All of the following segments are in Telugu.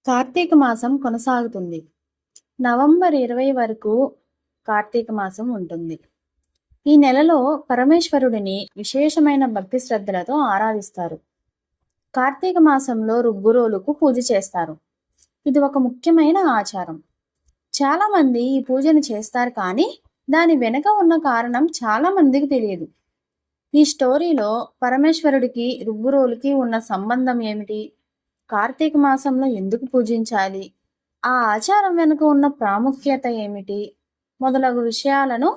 కార్తీక మాసం కొనసాగుతుంది. నవంబర్ 20 వరకు కార్తీక మాసం ఉంటుంది. ఈ నెలలో పరమేశ్వరుడిని విశేషమైన భక్తి శ్రద్ధలతో ఆరాధిస్తారు. కార్తీక మాసంలో రుబ్బురోలుకు పూజ చేస్తారు. ఇది ఒక ముఖ్యమైన ఆచారం. చాలా మంది ఈ పూజను చేస్తారు, కానీ దాని వెనుక ఉన్న కారణం చాలా మందికి తెలియదు. ఈ స్టోరీలో పరమేశ్వరుడికి రుబ్బురోలుకి ఉన్న సంబంధం ఏమిటి? కార్తీక మాసంలో ఎందుకు పూజించాలి? ఆ ఆచారం వెనుక ఉన్న ప్రాముఖ్యత ఏమిటి? మొదలగు విషయాలను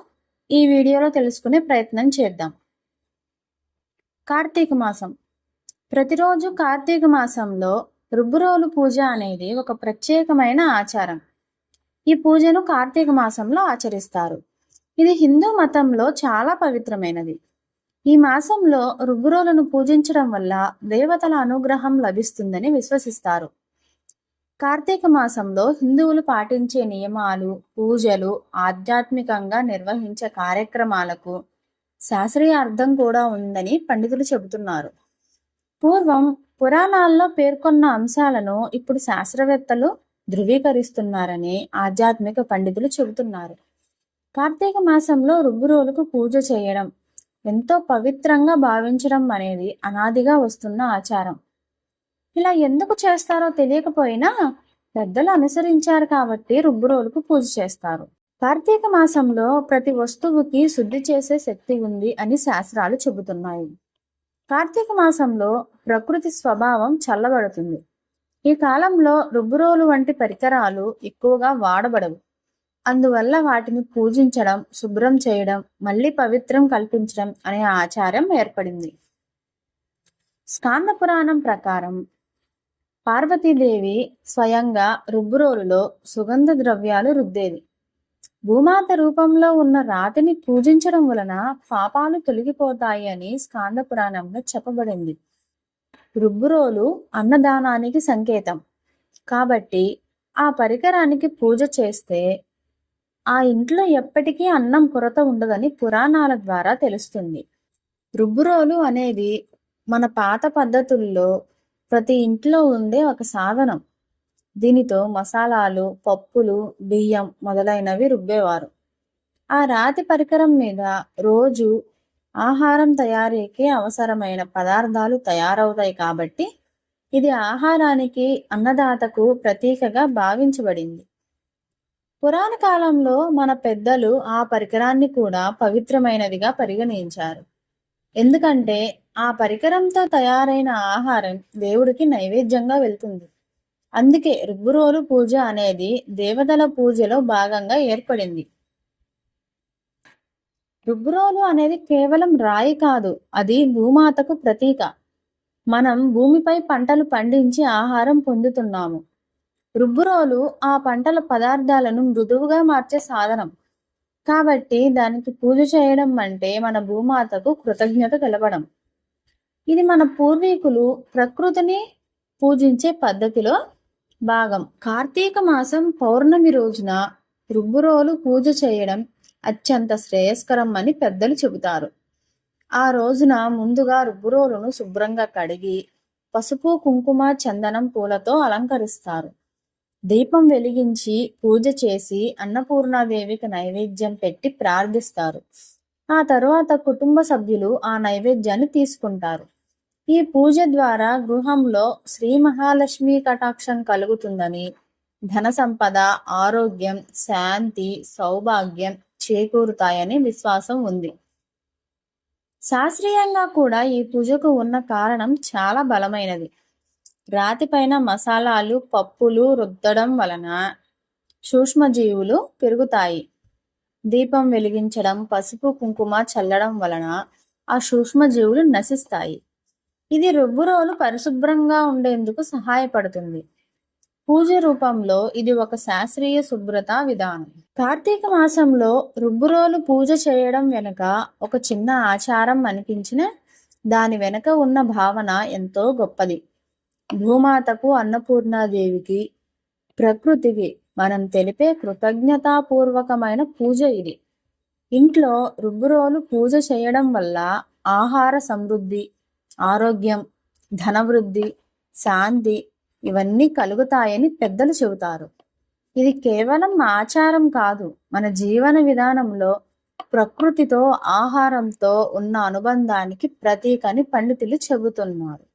ఈ వీడియోలో తెలుసుకునే ప్రయత్నం చేద్దాం. కార్తీక మాసం. ప్రతిరోజు కార్తీక మాసంలో రుబ్బురోలు పూజ అనేది ఒక ప్రత్యేకమైన ఆచారం. ఈ పూజను కార్తీక మాసంలో ఆచరిస్తారు. ఇది హిందూ మతంలో చాలా పవిత్రమైనది. ఈ మాసంలో రుబ్బురోలను పూజించడం వల్ల దేవతల అనుగ్రహం లభిస్తుందని విశ్వసిస్తారు. కార్తీక మాసంలో హిందువులు పాటించే నియమాలు, పూజలు, ఆధ్యాత్మికంగా నిర్వహించే కార్యక్రమాలకు శాస్త్రీయ అర్థం కూడా ఉందని పండితులు చెబుతున్నారు. పూర్వం పురాణాల్లో పేర్కొన్న అంశాలను ఇప్పుడు శాస్త్రవేత్తలు ధృవీకరిస్తున్నారని ఆధ్యాత్మిక పండితులు చెబుతున్నారు. కార్తీక మాసంలో రుబ్బురోలుకు పూజ చేయడం ఎంతో పవిత్రంగా భావించడం అనేది అనాదిగా వస్తున్న ఆచారం. ఇలా ఎందుకు చేస్తారో తెలియకపోయినా పెద్దలు అనుసరించారు కాబట్టి రుబ్బురోలుకు పూజ చేస్తారు. కార్తీక మాసంలో ప్రతి వస్తువుకి శుద్ధి చేసే శక్తి ఉంది అని శాస్త్రాలు చెబుతున్నాయి. కార్తీక మాసంలో ప్రకృతి స్వభావం చల్లబడుతుంది. ఈ కాలంలో రుబ్బురోలు వంటి పరికరాలు ఎక్కువగా వాడబడవు. అందువల్ల వాటిని పూజించడం, శుభ్రం చేయడం, మళ్ళీ పవిత్రం కల్పించడం అనే ఆచారం ఏర్పడింది. స్కాంద పురాణం ప్రకారం పార్వతీదేవి స్వయంగా రుబ్బురోలులో సుగంధ ద్రవ్యాలు రుద్దేది. భూమాత రూపంలో ఉన్న రాతిని పూజించడం వలన పాపాలు తొలగిపోతాయి అని స్కాంద పురాణంలో చెప్పబడింది. రుబ్బురోలు అన్నదానానికి సంకేతం కాబట్టి ఆ పరికరానికి పూజ చేస్తే ఆ ఇంట్లో ఎప్పటికీ అన్నం కొరత ఉండదని పురాణాల ద్వారా తెలుస్తుంది. రుబ్బురోలు అనేది మన పాత పద్ధతుల్లో ప్రతి ఇంట్లో ఉండే ఒక సాధనం. దీనితో మసాలాలు, పప్పులు, బియ్యం మొదలైనవి రుబ్బేవారు. ఆ రాతి పరికరం మీద రోజు ఆహారం తయారీకి అవసరమైన పదార్థాలు తయారవుతాయి కాబట్టి ఇది ఆహారానికి, అన్నదాతకు ప్రతీకగా భావించబడింది. పురాణ కాలంలో మన పెద్దలు ఆ పరికరాన్ని కూడా పవిత్రమైనదిగా పరిగణించారు. ఎందుకంటే ఆ పరికరంతో తయారైన ఆహారం దేవుడికి నైవేద్యంగా వెళ్తుంది. అందుకే రుబ్బురోలు పూజ అనేది దేవతల పూజలో భాగంగా ఏర్పడింది. రుబ్బురోలు అనేది కేవలం రాయి కాదు, అది భూమాతకు ప్రతీక. మనం భూమిపై పంటలు పండించి ఆహారం పొందుతున్నాము. రుబ్బురోలు ఆ పంటల పదార్థాలను మృదువుగా మార్చే సాధనం. కాబట్టి దానికి పూజ చేయడం అంటే మన భూమాతకు కృతజ్ఞత తెలపడం. ఇది మన పూర్వీకులు ప్రకృతిని పూజించే పద్ధతిలో భాగం. కార్తీక మాసం పౌర్ణమి రోజున రుబ్బురోలు పూజ చేయడం అత్యంత శ్రేయస్కరం అని పెద్దలు చెబుతారు. ఆ రోజున ముందుగా రుబ్బురోలును శుభ్రంగా కడిగి పసుపు, కుంకుమ, చందనం పూలతో అలంకరిస్తారు. దీపం వెలిగించి పూజ చేసి అన్నపూర్ణాదేవికి నైవేద్యం పెట్టి ప్రార్థిస్తారు. ఆ తరువాత కుటుంబ సభ్యులు ఆ నైవేద్యాన్ని తీసుకుంటారు. ఈ పూజ ద్వారా గృహంలో శ్రీ మహాలక్ష్మి కటాక్షం కలుగుతుందని, ధన సంపద, ఆరోగ్యం, శాంతి, సౌభాగ్యం చేకూరుతాయని విశ్వాసం ఉంది. శాస్త్రీయంగా కూడా ఈ పూజకు ఉన్న కారణం చాలా బలమైనది. రాతిపైన మసాలాలు, పప్పులు రుద్దడం వలన సూక్ష్మజీవులు పెరుగుతాయి. దీపం వెలిగించడం, పసుపు, కుంకుమ చల్లడం వలన ఆ సూక్ష్మజీవులు నశిస్తాయి. ఇది రుబ్బురోలు పరిశుభ్రంగా ఉండేందుకు సహాయపడుతుంది. పూజ రూపంలో ఇది ఒక శాస్త్రీయ శుభ్రత విధానం. కార్తీక మాసంలో రుబ్బురోలు పూజ చేయడం వెనుక ఒక చిన్న ఆచారం అనిపించిన దాని వెనుక ఉన్న భావన ఎంతో గొప్పది. భూమాతకు, అన్నపూర్ణాదేవికి, ప్రకృతికి మనం తెలిపే కృతజ్ఞతాపూర్వకమైన పూజ ఇది. ఇంట్లో రుబ్బురోలు పూజ చేయడం వల్ల ఆహార సమృద్ధి, ఆరోగ్యం, ధనవృద్ధి, శాంతి ఇవన్నీ కలుగుతాయని పెద్దలు చెబుతారు. ఇది కేవలం ఆచారం కాదు, మన జీవన విధానంలో ప్రకృతితో, ఆహారంతో ఉన్న అనుబంధానికి ప్రతీక అని పండితులు చెబుతున్నారు.